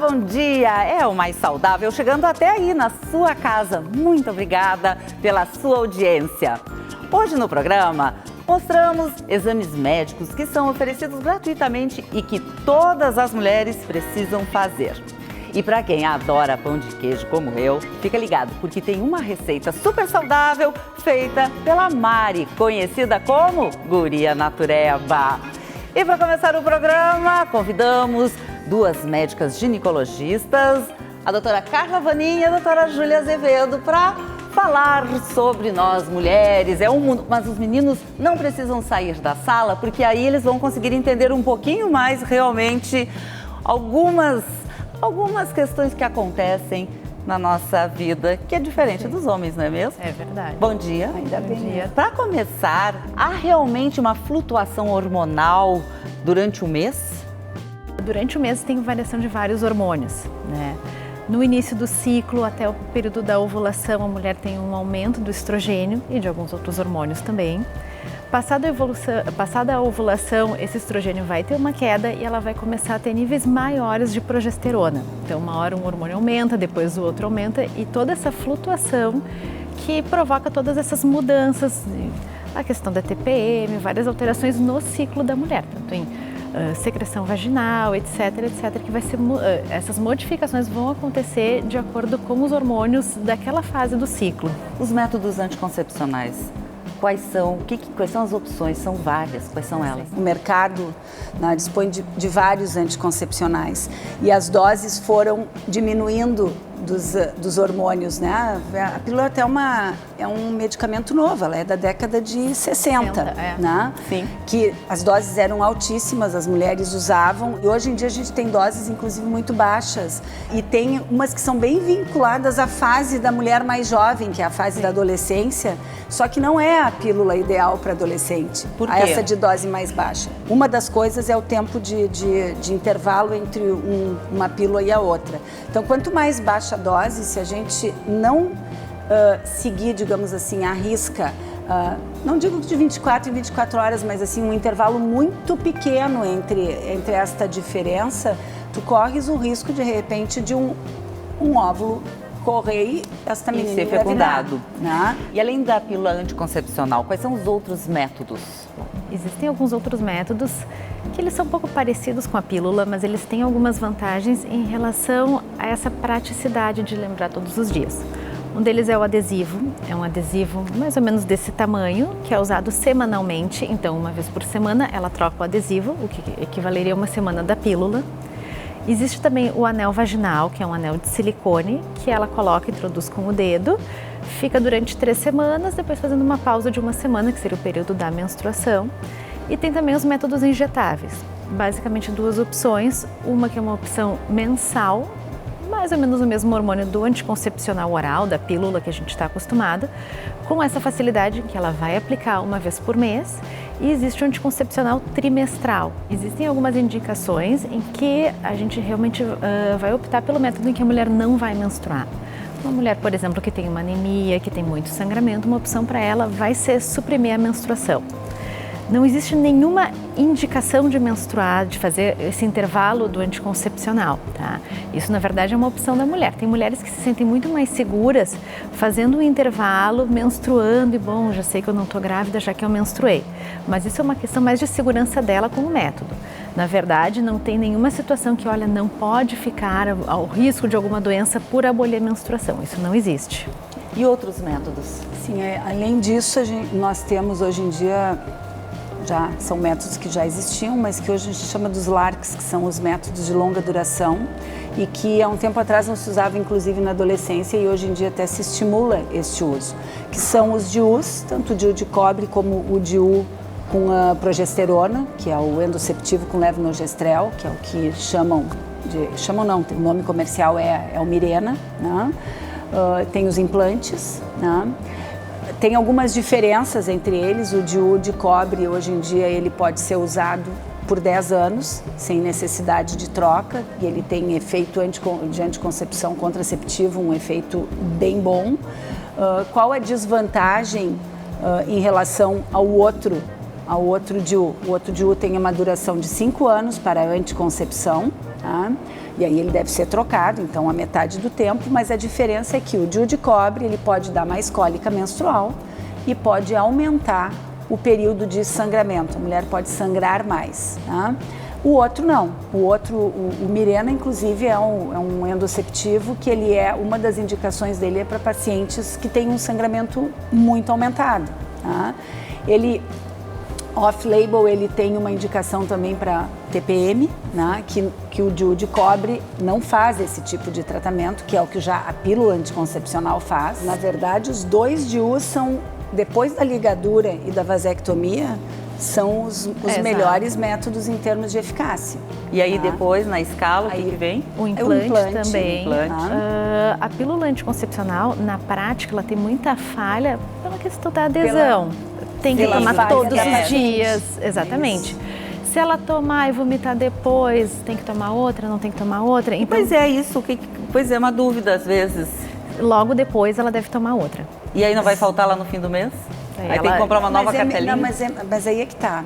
bom dia! É o Mais Saudável chegando até aí na sua casa. Muito obrigada pela sua audiência. Hoje no programa mostramos exames médicos que são oferecidos gratuitamente e que todas as mulheres precisam fazer. E para quem adora pão de queijo como eu, fica ligado, porque tem uma receita super saudável feita pela Mari, conhecida como Guria Natureba. E para começar o programa, convidamos duas médicas ginecologistas, a doutora Carla Vanin e a doutora Júlia Azevedo, para falar sobre nós mulheres. É um mundo, mas os meninos não precisam sair da sala, porque aí eles vão conseguir entender um pouquinho mais realmente algumas questões que acontecem na nossa vida, que é diferente dos homens, não é mesmo? É verdade. Bom dia. Ainda bem. Bom dia. Para começar, há realmente uma flutuação hormonal durante o mês? Durante o mês tem variação de vários hormônios, né? No início do ciclo, até o período da ovulação, a mulher tem um aumento do estrogênio e de alguns outros hormônios também. Passada a ovulação, esse estrogênio vai ter uma queda e ela vai começar a ter níveis maiores de progesterona. Então, uma hora um hormônio aumenta, depois o outro aumenta, e toda essa flutuação que provoca todas essas mudanças, a questão da TPM, várias alterações no ciclo da mulher, tanto em secreção vaginal, etc, que vai ser, essas modificações vão acontecer de acordo com os hormônios daquela fase do ciclo. Os métodos anticoncepcionais, quais são as opções? São várias, quais são elas? O mercado dispõe de vários anticoncepcionais e as doses foram diminuindo dos hormônios, né? A pílula até é um medicamento novo, ela é da década de 60, né? Sim. Que as doses eram altíssimas, as mulheres usavam, e hoje em dia a gente tem doses inclusive muito baixas, e tem umas que são bem vinculadas à fase da mulher mais jovem, que é a fase da adolescência, só que não é a pílula ideal para adolescente. Por quê? Essa de dose mais baixa. Uma das coisas é o tempo de intervalo entre uma pílula e a outra. Então, quanto mais baixa a dose, se a gente não seguir, digamos assim, à risca, não digo de 24 em 24 horas, mas assim, um intervalo muito pequeno entre esta diferença, tu corres o risco, de repente, de um óvulo correr e esta menina ser fecundado, né? E além da pílula anticoncepcional, quais são os outros métodos? Existem alguns outros métodos que eles são um pouco parecidos com a pílula, mas eles têm algumas vantagens em relação a essa praticidade de lembrar todos os dias. Um deles é o adesivo, é um adesivo mais ou menos desse tamanho, que é usado semanalmente, então uma vez por semana ela troca o adesivo, o que equivaleria a uma semana da pílula. Existe também o anel vaginal, que é um anel de silicone, que ela coloca e introduz com o dedo, fica durante 3 semanas, depois fazendo uma pausa de 1 semana, que seria o período da menstruação. E tem também os métodos injetáveis, basicamente 2 opções, uma que é uma opção mensal, mais ou menos o mesmo hormônio do anticoncepcional oral, da pílula que a gente está acostumado, com essa facilidade que ela vai aplicar uma vez por mês, e existe o anticoncepcional trimestral. Existem algumas indicações em que a gente realmente vai optar pelo método em que a mulher não vai menstruar. Uma mulher, por exemplo, que tem uma anemia, que tem muito sangramento, uma opção para ela vai ser suprimir a menstruação. Não existe nenhuma indicação de menstruar, de fazer esse intervalo do anticoncepcional, tá? Isso, na verdade, é uma opção da mulher. Tem mulheres que se sentem muito mais seguras fazendo um intervalo, menstruando, e bom, já sei que eu não estou grávida, já que eu menstruei. Mas isso é uma questão mais de segurança dela com o método. Na verdade, não tem nenhuma situação que, olha, não pode ficar ao risco de alguma doença por abolir a menstruação. Isso não existe. E outros métodos? Sim, além disso, nós temos hoje em dia, são métodos que já existiam, mas que hoje a gente chama dos LARCs, que são os métodos de longa duração, e que há um tempo atrás não se usava inclusive na adolescência, e hoje em dia até se estimula este uso, que são os DIUs, tanto o DIU de cobre como o DIU com a progesterona, que é o endoceptivo com levonorgestrel, que é o que o nome comercial é o Mirena, né? Tem os implantes, né? Tem algumas diferenças entre eles. O DIU de cobre, hoje em dia, ele pode ser usado por 10 anos, sem necessidade de troca, e ele tem efeito de anticoncepção contraceptivo, um efeito bem bom. Qual a desvantagem em relação ao outro DIU? O outro DIU tem uma duração de 5 anos para a anticoncepção, Tá? E aí ele deve ser trocado, então, a metade do tempo, mas a diferença é que o DIU de cobre ele pode dar mais cólica menstrual e pode aumentar o período de sangramento. A mulher pode sangrar mais. Tá? O outro não. O Mirena, inclusive, é um endosceptivo que ele uma das indicações dele é para pacientes que têm um sangramento muito aumentado. Tá? Ele, off-label, ele tem uma indicação também para TPM, né? que o DIU de cobre não faz esse tipo de tratamento, que é o que já a pílula anticoncepcional faz. Na verdade, os dois DIUs são, depois da ligadura e da vasectomia, são os melhores métodos em termos de eficácia. E aí depois, na escala, o que vem? O implante também. Implante. A pílula anticoncepcional, na prática, ela tem muita falha pela questão da adesão. Tem que tomar todos os dias. Exatamente. Isso. Se ela tomar e vomitar depois, tem que tomar outra, não tem que tomar outra. Então, pois é, isso. Pois é, uma dúvida às vezes. Logo depois, ela deve tomar outra. E aí não vai faltar lá no fim do mês? Aí tem que comprar uma nova cartelinha? Mas aí é que tá.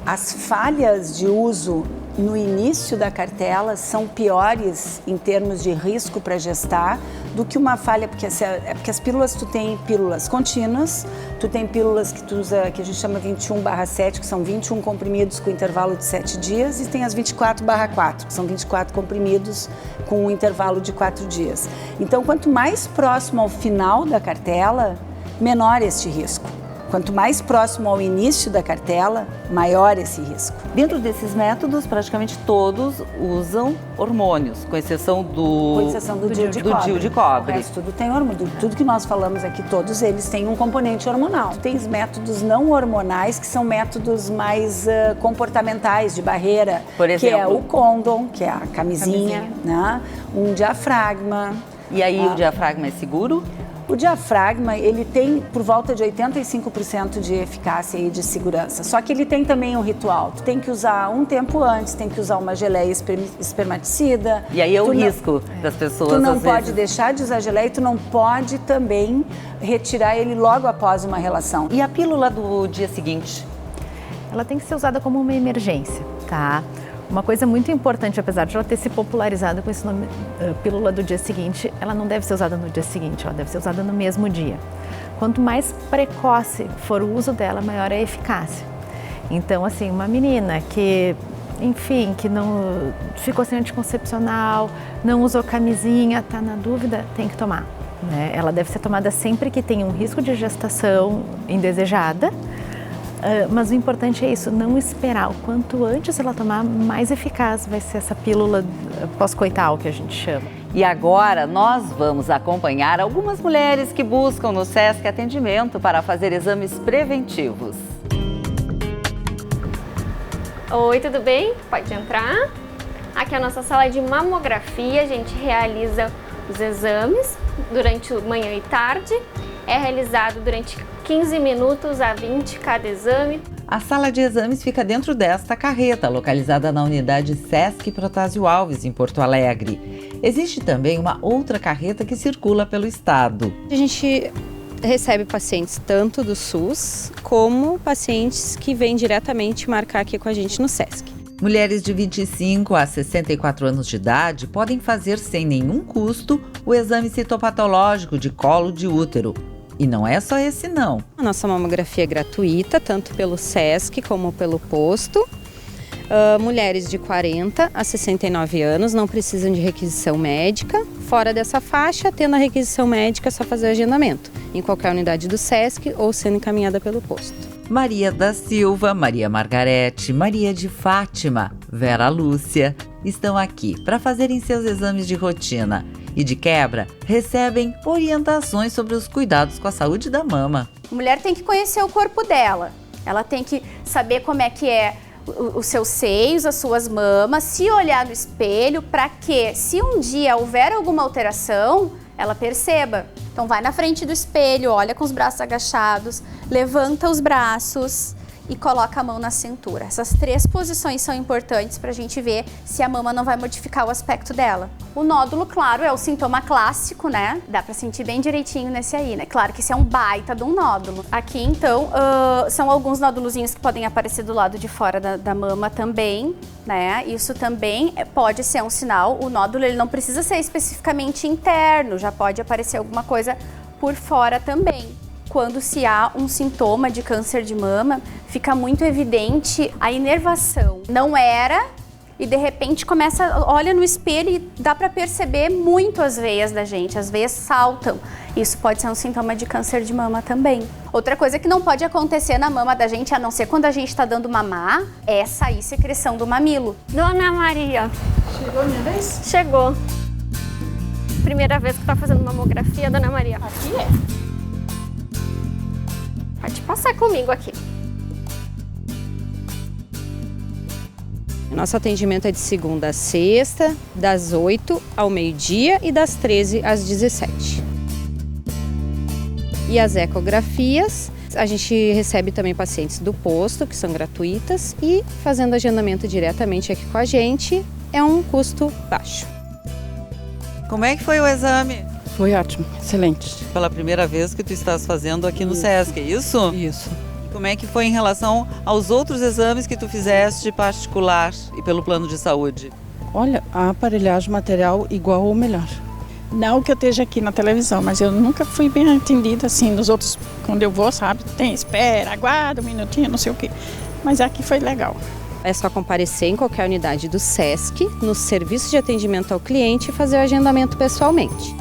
As falhas de uso no início da cartela são piores em termos de risco para gestar do que uma falha, porque as pílulas, tu tem pílulas contínuas, tu tem pílulas que tu usa, que a gente chama 21/7, que são 21 comprimidos com intervalo de 7 dias, e tem as 24/4, que são 24 comprimidos com um intervalo de 4 dias. Então, quanto mais próximo ao final da cartela, menor este risco. Quanto mais próximo ao início da cartela, maior esse risco. Dentro desses métodos, praticamente todos usam hormônios, com exceção do DIU de cobre. O resto tudo tem hormônio. Tudo que nós falamos aqui, todos eles têm um componente hormonal. Tem os métodos não hormonais, que são métodos mais comportamentais, de barreira. Por exemplo? Que é o condom, que é a camisinha. Né? Um diafragma. E aí o diafragma é seguro? O diafragma, ele tem por volta de 85% de eficácia e de segurança. Só que ele tem também um ritual. Tu tem que usar um tempo antes, tem que usar uma geleia espermaticida. E aí é o risco das pessoas, tu não pode deixar de usar geleia e tu não pode também retirar ele logo após uma relação. E a pílula do dia seguinte? Ela tem que ser usada como uma emergência, tá? Uma coisa muito importante, apesar de ela ter se popularizado com esse nome, pílula do dia seguinte, ela não deve ser usada no dia seguinte, ela deve ser usada no mesmo dia. Quanto mais precoce for o uso dela, maior é a eficácia. Então, assim, uma menina que, enfim, que não ficou sem anticoncepcional, não usou camisinha, tá na dúvida, tem que tomar. Né? Ela deve ser tomada sempre que tem um risco de gestação indesejada. Mas o importante é isso, não esperar. O quanto antes ela tomar, mais eficaz vai ser essa pílula pós-coital que a gente chama. E agora nós vamos acompanhar algumas mulheres que buscam no SESC atendimento para fazer exames preventivos. Oi, tudo bem? Pode entrar. Aqui é a nossa sala de mamografia, a gente realiza os exames durante manhã e tarde. É realizado durante 15 minutos a 20 cada exame. A sala de exames fica dentro desta carreta, localizada na unidade SESC Protásio Alves, em Porto Alegre. Existe também uma outra carreta que circula pelo estado. A gente recebe pacientes tanto do SUS, como pacientes que vêm diretamente marcar aqui com a gente no SESC. Mulheres de 25 a 64 anos de idade podem fazer sem nenhum custo o exame citopatológico de colo de útero. E não é só esse não. A nossa mamografia é gratuita, tanto pelo SESC como pelo posto. Mulheres de 40 a 69 anos não precisam de requisição médica. Fora dessa faixa, tendo a requisição médica, é só fazer agendamento em qualquer unidade do SESC ou sendo encaminhada pelo posto. Maria da Silva, Maria Margarete, Maria de Fátima, Vera Lúcia estão aqui para fazerem seus exames de rotina e, de quebra, recebem orientações sobre os cuidados com a saúde da mama. A mulher tem que conhecer o corpo dela, ela tem que saber como é que é os seus seios, as suas mamas, se olhar no espelho para que, se um dia houver alguma alteração, ela perceba. Então vai na frente do espelho, olha com os braços agachados, levanta os braços e coloca a mão na cintura. Essas 3 posições são importantes para a gente ver se a mama não vai modificar o aspecto dela. O nódulo, claro, é o sintoma clássico, né? Dá pra sentir bem direitinho nesse aí, né? Claro que esse é um baita de um nódulo. Aqui, então, são alguns nódulozinhos que podem aparecer do lado de fora da mama também, né? Isso também pode ser um sinal. O nódulo, ele não precisa ser especificamente interno, já pode aparecer alguma coisa por fora também. Quando se há um sintoma de câncer de mama, fica muito evidente a inervação. Não era... E de repente olha no espelho e dá para perceber muito as veias da gente, as veias saltam. Isso pode ser um sintoma de câncer de mama também. Outra coisa que não pode acontecer na mama da gente, a não ser quando a gente está dando mamar, é sair secreção do mamilo. Dona Maria. Chegou a minha vez? Chegou. Primeira vez que tá fazendo mamografia, Dona Maria. Aqui é. Pode passar comigo aqui. Nosso atendimento é de segunda a sexta, das 8 ao meio-dia e das 13 às 17. E as ecografias, a gente recebe também pacientes do posto, que são gratuitas, e fazendo agendamento diretamente aqui com a gente, é um custo baixo. Como é que foi o exame? Foi ótimo, excelente. Pela primeira vez que tu estás fazendo aqui no SESC, é isso? Isso. Como é que foi em relação aos outros exames que tu fizeste particular e pelo plano de saúde? Olha, a aparelhagem material igual ou melhor. Não que eu esteja aqui na televisão, mas eu nunca fui bem atendida assim nos outros, quando eu vou, sabe? Tem espera, aguarda um minutinho, não sei o quê. Mas aqui foi legal. É só comparecer em qualquer unidade do SESC, no serviço de atendimento ao cliente e fazer o agendamento pessoalmente.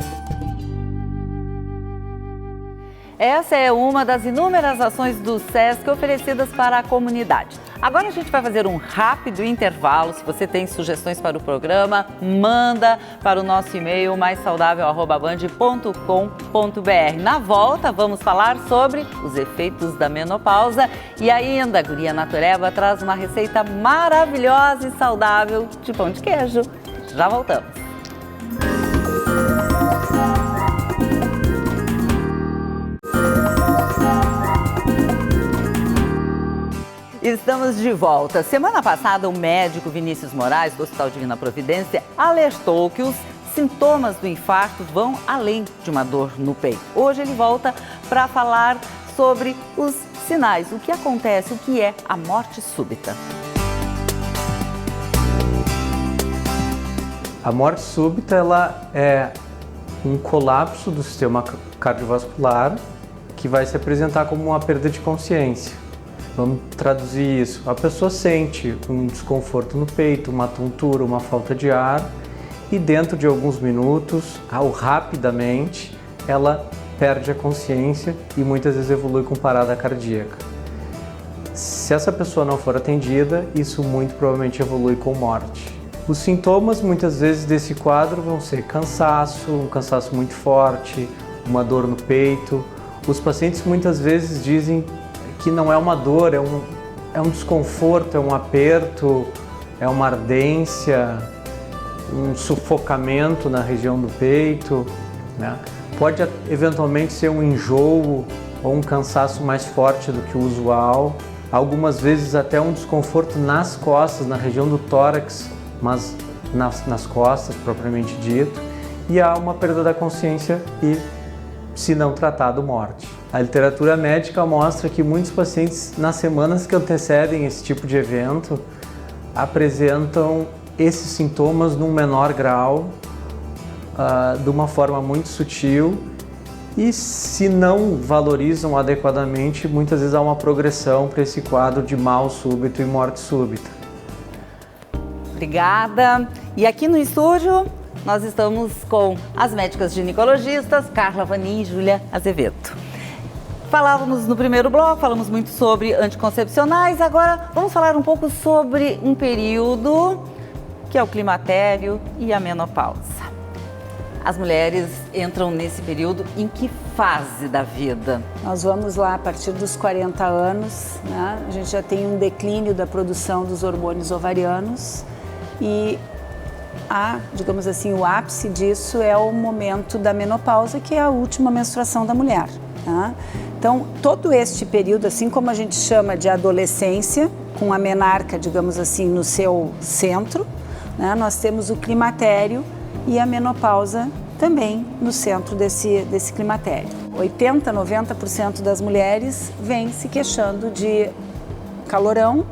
Essa é uma das inúmeras ações do SESC oferecidas para a comunidade. Agora a gente vai fazer um rápido intervalo. Se você tem sugestões para o programa, manda para o nosso e-mail maissaudável@band.com.br. Na volta, vamos falar sobre os efeitos da menopausa e ainda a Guria Natureba traz uma receita maravilhosa e saudável de pão de queijo. Já voltamos. Estamos de volta. Semana passada, o médico Vinícius Moraes, do Hospital Divina Providência, alertou que os sintomas do infarto vão além de uma dor no peito. Hoje ele volta para falar sobre os sinais, o que acontece, o que é a morte súbita. A morte súbita ela é um colapso do sistema cardiovascular que vai se apresentar como uma perda de consciência. Vamos traduzir isso. A pessoa sente um desconforto no peito, uma tontura, uma falta de ar e dentro de alguns minutos, ou rapidamente, ela perde a consciência e muitas vezes evolui com parada cardíaca. Se essa pessoa não for atendida, isso muito provavelmente evolui com morte. Os sintomas muitas vezes desse quadro vão ser cansaço, um cansaço muito forte, uma dor no peito. Os pacientes muitas vezes dizem que não é uma dor, é um desconforto, é um aperto, é uma ardência, um sufocamento na região do peito, né? Pode eventualmente ser um enjoo ou um cansaço mais forte do que o usual, algumas vezes até um desconforto nas costas, na região do tórax, mas nas costas propriamente dito, e há uma perda da consciência e, se não tratado, morte. A literatura médica mostra que muitos pacientes, nas semanas que antecedem esse tipo de evento, apresentam esses sintomas num menor grau, de uma forma muito sutil, e se não valorizam adequadamente, muitas vezes há uma progressão para esse quadro de mal súbito e morte súbita. Obrigada. E aqui no estúdio, nós estamos com as médicas ginecologistas Carla Vanin e Júlia Azevedo. Falávamos no primeiro bloco, falamos muito sobre anticoncepcionais, agora vamos falar um pouco sobre um período que é o climatério e a menopausa. As mulheres entram nesse período em que fase da vida? Nós vamos lá a partir dos 40 anos, né? A gente já tem um declínio da produção dos hormônios ovarianos e digamos assim, o ápice disso é o momento da menopausa, que é a última menstruação da mulher, tá? Então, todo este período, assim como a gente chama de adolescência, com a menarca, digamos assim, no seu centro, né, nós temos o climatério, e a menopausa também no centro desse climatério. 80, 90% das mulheres vêm se queixando de calorão,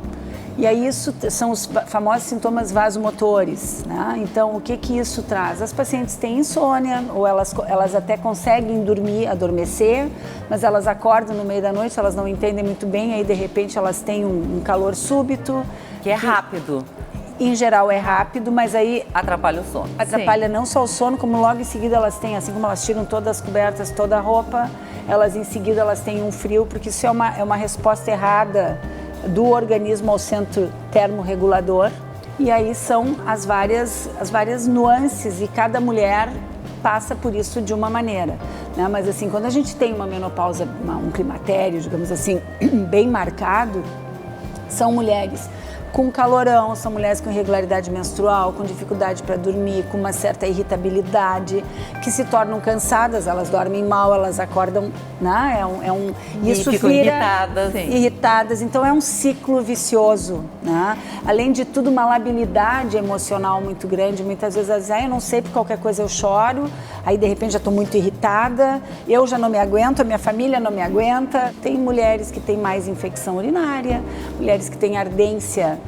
e aí isso são os famosos sintomas vasomotores, né? Então, o que isso traz? As pacientes têm insônia, ou elas até conseguem dormir, adormecer, mas elas acordam no meio da noite, elas não entendem muito bem, aí de repente elas têm um calor súbito. Que é rápido. Em geral é rápido, mas aí atrapalha o sono. Atrapalha não só o sono, como logo em seguida elas têm, assim como elas tiram todas as cobertas, toda a roupa, elas em seguida elas têm um frio, porque isso é uma resposta errada do organismo ao centro termorregulador. E aí são as várias nuances, e cada mulher passa por isso de uma maneira, né? Mas assim, quando a gente tem uma menopausa, um climatério, digamos assim, bem marcado, são mulheres com calorão, são mulheres com irregularidade menstrual, com dificuldade para dormir, com uma certa irritabilidade, que se tornam cansadas, elas dormem mal, elas acordam, né? Isso ficam vira irritadas, então é um ciclo vicioso, né? Além de tudo, uma labilidade emocional muito grande, muitas vezes elas dizem, eu não sei, por qualquer coisa eu choro, aí de repente já estou muito irritada, eu já não me aguento, a minha família não me aguenta. Tem mulheres que têm mais infecção urinária, mulheres que têm ardência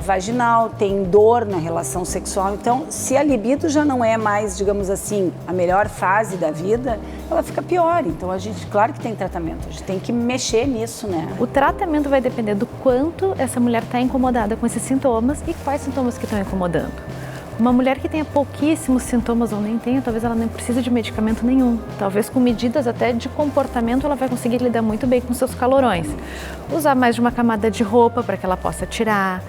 vaginal, tem dor na relação sexual. Então, se a libido já não é mais, digamos assim, a melhor fase da vida, ela fica pior. Então, a gente, claro que tem tratamento, a gente tem que mexer nisso, né? O tratamento vai depender do quanto essa mulher está incomodada com esses sintomas e quais sintomas que estão incomodando. Uma mulher que tenha pouquíssimos sintomas ou nem tenha, talvez ela nem precise de medicamento nenhum. Talvez com medidas até de comportamento ela vai conseguir lidar muito bem com seus calorões. Usar mais de uma camada de roupa para que ela possa tirar.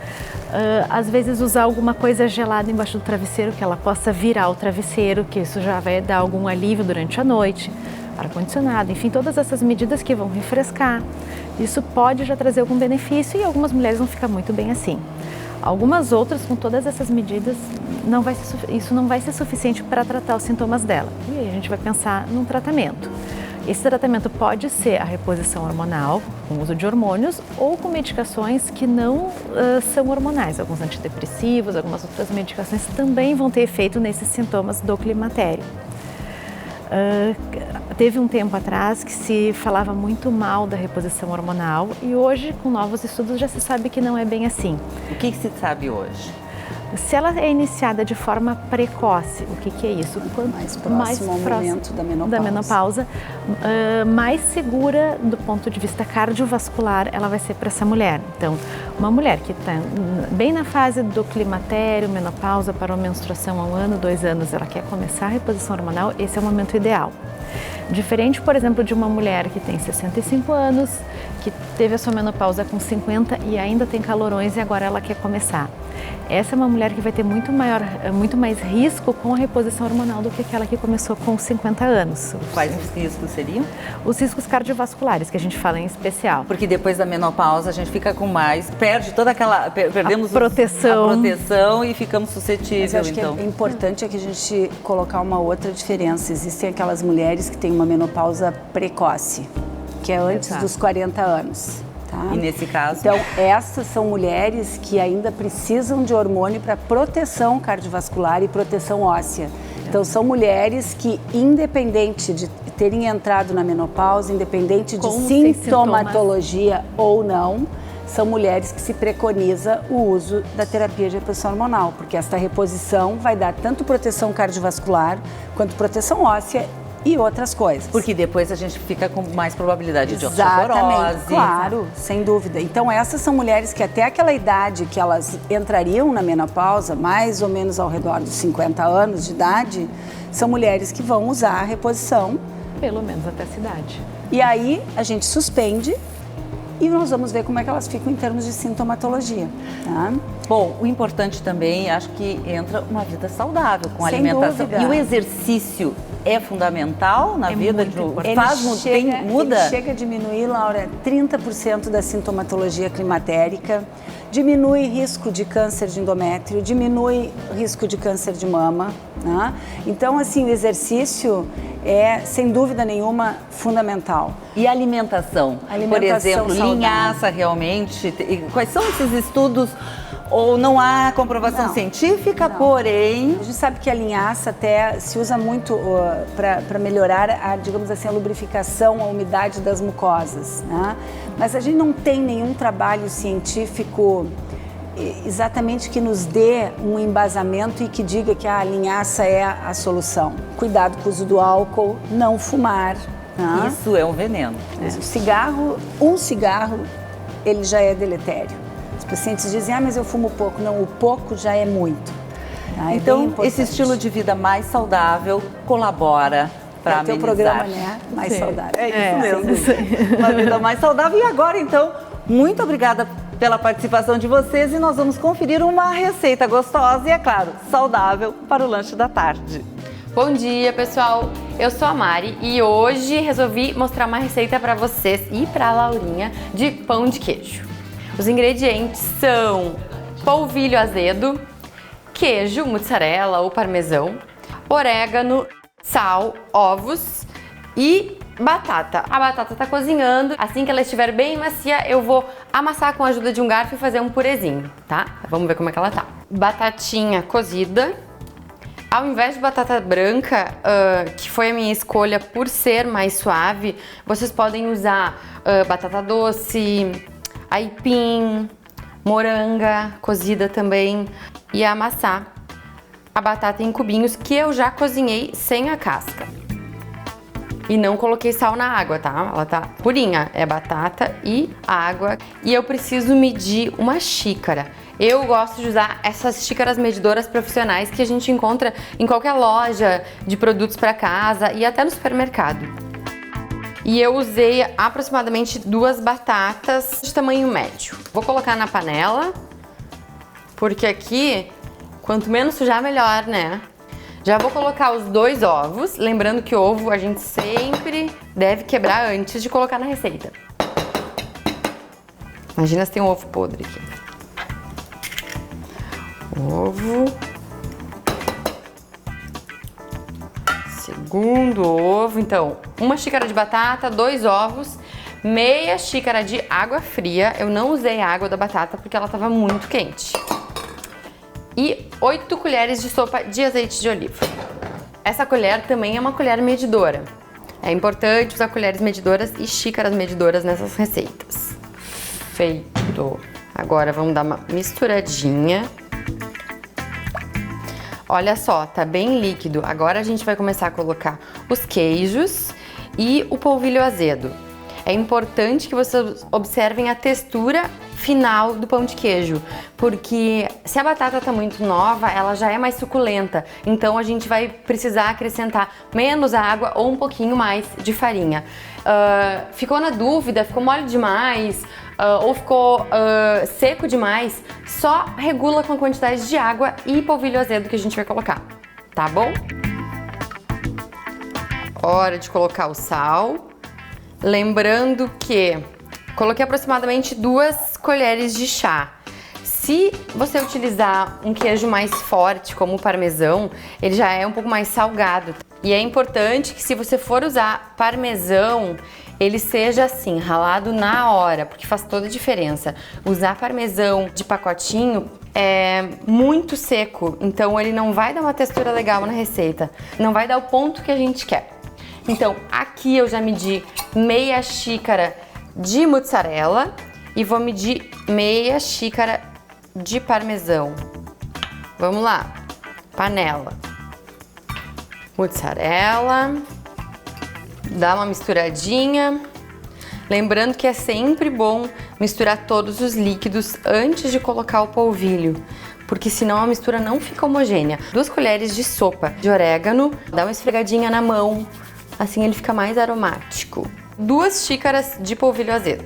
Às vezes usar alguma coisa gelada embaixo do travesseiro, que ela possa virar o travesseiro, que isso já vai dar algum alívio durante a noite. Ar-condicionado, enfim, todas essas medidas que vão refrescar. Isso pode já trazer algum benefício e algumas mulheres vão ficar muito bem assim. Algumas outras, com todas essas medidas, isso não vai ser suficiente para tratar os sintomas dela. E aí a gente vai pensar num tratamento. Esse tratamento pode ser a reposição hormonal, com o uso de hormônios, ou com medicações que não são hormonais. Alguns antidepressivos, algumas outras medicações também vão ter efeito nesses sintomas do climatério. Teve um tempo atrás que se falava muito mal da reposição hormonal e hoje, com novos estudos, já se sabe que não é bem assim. O que se sabe hoje? Se ela é iniciada de forma precoce, o que é isso? Quanto mais próximo ao momento da menopausa, mais segura do ponto de vista cardiovascular ela vai ser para essa mulher. Então, uma mulher que está bem na fase do climatério, menopausa, parou a menstruação há 1 ano, 2 anos, ela quer começar a reposição hormonal, esse é o momento ideal. Diferente, por exemplo, de uma mulher que tem 65 anos, que teve a sua menopausa com 50 e ainda tem calorões e agora ela quer começar. Essa é uma mulher que vai ter muito mais risco com a reposição hormonal do que aquela que começou com 50 anos. Quais os riscos seriam? Os riscos cardiovasculares, que a gente fala em especial. Porque depois da menopausa a gente fica com mais, perde toda aquela, perdemos a proteção e ficamos suscetíveis. Mas eu acho então. que é importante que a gente colocar uma outra diferença. Existem aquelas mulheres que têm uma menopausa precoce, que é antes dos 40 anos. Tá? E nesse caso? Então, essas são mulheres que ainda precisam de hormônio para proteção cardiovascular e proteção óssea. Então, são mulheres que, independente de terem entrado na menopausa, independente de sintomatologia ou não, são mulheres que se preconiza o uso da terapia de reposição hormonal, porque esta reposição vai dar tanto proteção cardiovascular quanto proteção óssea e outras coisas. Porque depois a gente fica com mais probabilidade de osteoporose. Claro, sem dúvida. Então essas são mulheres que até aquela idade que elas entrariam na menopausa, mais ou menos ao redor dos 50 anos de idade, são mulheres que vão usar a reposição. Pelo menos até essa idade. E aí a gente suspende e nós vamos ver como é que elas ficam em termos de sintomatologia. Tá? Bom, o importante também, acho que entra uma vida saudável, com Sem alimentação. dúvida. E o exercício é fundamental na vida de muda? Ele chega a diminuir, Laura, 30% da sintomatologia climatérica, diminui risco de câncer de endométrio, diminui risco de câncer de mama, né? Então, assim, o exercício é, sem dúvida nenhuma, fundamental. E a alimentação? Por exemplo, saudável. linhaça realmente? Quais são esses estudos Ou não há comprovação Não. científica, Não. porém... A gente sabe que a linhaça até se usa muito para melhorar, digamos assim, a lubrificação, a umidade das mucosas, né? Mas a gente não tem nenhum trabalho científico exatamente que nos dê um embasamento e que diga que a linhaça é a solução. Cuidado com o uso do álcool, não fumar. Né? Isso é um veneno. Um cigarro, ele já é deletério. Os pacientes dizem, mas eu fumo pouco. Não, o pouco já é muito. Tá? Então, esse estilo de vida mais saudável colabora para amenizar. O teu programa, né? Mais saudável. É isso mesmo. Uma vida mais saudável. E agora, então, muito obrigada pela participação de vocês e nós vamos conferir uma receita gostosa e, é claro, saudável para o lanche da tarde. Bom dia, pessoal! Eu sou a Mari e hoje resolvi mostrar uma receita para vocês e para a Laurinha de pão de queijo. Os ingredientes são polvilho azedo, queijo, mussarela ou parmesão, orégano, sal, ovos e batata. A batata tá cozinhando, assim que ela estiver bem macia, eu vou amassar com a ajuda de um garfo e fazer um purezinho, tá? Vamos ver como é que ela tá. Batatinha cozida. Ao invés de batata branca, que foi a minha escolha por ser mais suave, vocês podem usar batata doce, aipim, moranga cozida também e amassar a batata em cubinhos que eu já cozinhei sem a casca. E não coloquei sal na água, tá? Ela tá purinha, é batata e água. E eu preciso medir uma xícara. Eu gosto de usar essas xícaras medidoras profissionais que a gente encontra em qualquer loja de produtos para casa e até no supermercado. E eu usei aproximadamente 2 batatas de tamanho médio. Vou colocar na panela, porque aqui, quanto menos sujar, melhor, né? Já vou colocar os 2 ovos, lembrando que ovo a gente sempre deve quebrar antes de colocar na receita. Imagina se tem um ovo podre aqui. Ovo. Segundo ovo, então, 1 xícara de batata, 2 ovos, meia xícara de água fria. Eu não usei a água da batata porque ela estava muito quente. E 8 colheres de sopa de azeite de oliva. Essa colher também é uma colher medidora. É importante usar colheres medidoras e xícaras medidoras nessas receitas. Feito! Agora vamos dar uma misturadinha. Olha só, tá bem líquido. Agora a gente vai começar a colocar os queijos e o polvilho azedo. É importante que vocês observem a textura final do pão de queijo, porque se a batata tá muito nova, ela já é mais suculenta, então a gente vai precisar acrescentar menos água ou um pouquinho mais de farinha. Ficou na dúvida, ficou mole demais ou ficou seco demais, só regula com a quantidade de água e polvilho azedo que a gente vai colocar, tá bom? Hora de colocar o sal. Lembrando que coloquei aproximadamente 2 colheres de chá. Se você utilizar um queijo mais forte, como o parmesão, ele já é um pouco mais salgado. E é importante que se você for usar parmesão, ele seja assim, ralado na hora, porque faz toda a diferença. Usar parmesão de pacotinho é muito seco, então ele não vai dar uma textura legal na receita, não vai dar o ponto que a gente quer. Então, aqui eu já medi meia xícara de mussarela e vou medir meia xícara de parmesão. Vamos lá, panela, mussarela, dá uma misturadinha. Lembrando que é sempre bom misturar todos os líquidos antes de colocar o polvilho, porque senão a mistura não fica homogênea. 2 colheres de sopa de orégano, dá uma esfregadinha na mão, assim ele fica mais aromático. 2 xícaras de polvilho azedo.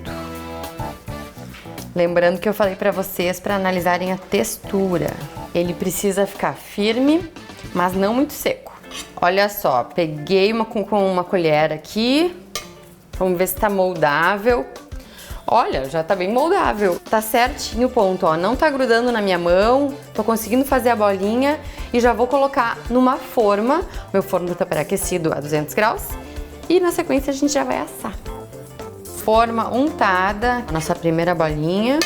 Lembrando que eu falei para vocês para analisarem a textura. Ele precisa ficar firme, mas não muito seco. Olha só, peguei com uma colher aqui. Vamos ver se tá moldável. Olha, já tá bem moldável. Tá certinho o ponto, ó. Não tá grudando na minha mão. Tô conseguindo fazer a bolinha e já vou colocar numa forma. Meu forno tá pré-aquecido a 200 graus. E na sequência a gente já vai assar. Forma untada, nossa primeira bolinha.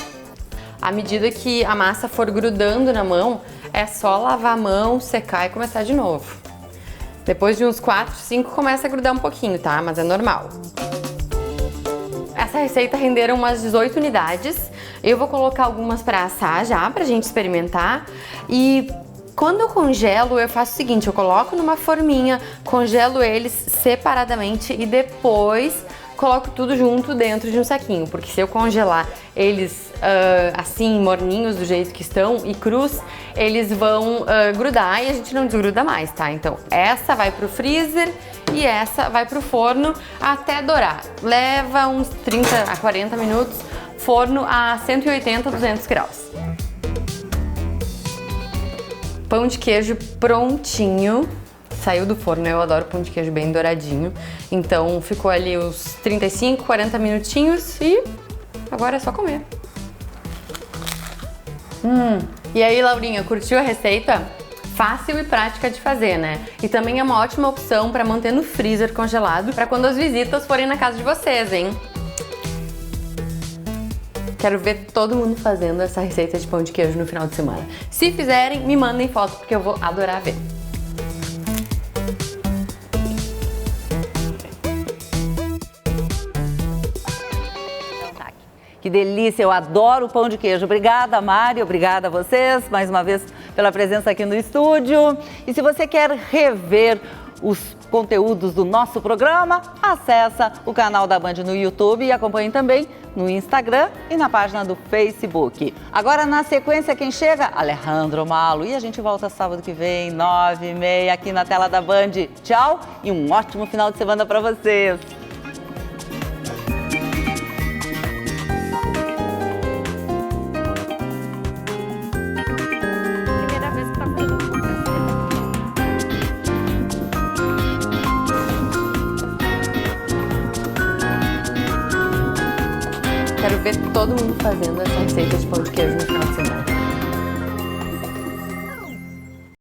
À medida que a massa for grudando na mão, é só lavar a mão, secar e começar de novo. Depois de uns 4, 5 começa a grudar um pouquinho, tá? Mas é normal. Essa receita renderam umas 18 unidades. Eu vou colocar algumas para assar já, pra gente experimentar. E quando eu congelo, eu faço o seguinte, eu coloco numa forminha, congelo eles separadamente e depois coloco tudo junto dentro de um saquinho, porque se eu congelar eles assim, morninhos do jeito que estão e crus, eles vão grudar e a gente não desgruda mais, tá? Então essa vai pro freezer e essa vai pro forno até dourar. Leva uns 30 a 40 minutos, forno a 180, 200 graus. Pão de queijo prontinho. Saiu do forno, eu adoro pão de queijo bem douradinho. Então ficou ali os 35, 40 minutinhos e agora é só comer. E aí, Laurinha, curtiu a receita? Fácil e prática de fazer, né? E também é uma ótima opção para manter no freezer congelado para quando as visitas forem na casa de vocês, hein? Quero ver todo mundo fazendo essa receita de pão de queijo no final de semana. Se fizerem, me mandem foto porque eu vou adorar ver. Que delícia, eu adoro o pão de queijo. Obrigada, Mari, obrigada a vocês, mais uma vez, pela presença aqui no estúdio. E se você quer rever os conteúdos do nosso programa, acessa o canal da Band no YouTube e acompanhe também no Instagram e na página do Facebook. Agora, na sequência, quem chega? Alejandro Malo. E a gente volta sábado que vem, 9h30, aqui na tela da Band. Tchau e um ótimo final de semana para vocês. Quero ver todo mundo fazendo essa receita de pão de queijo no final de semana.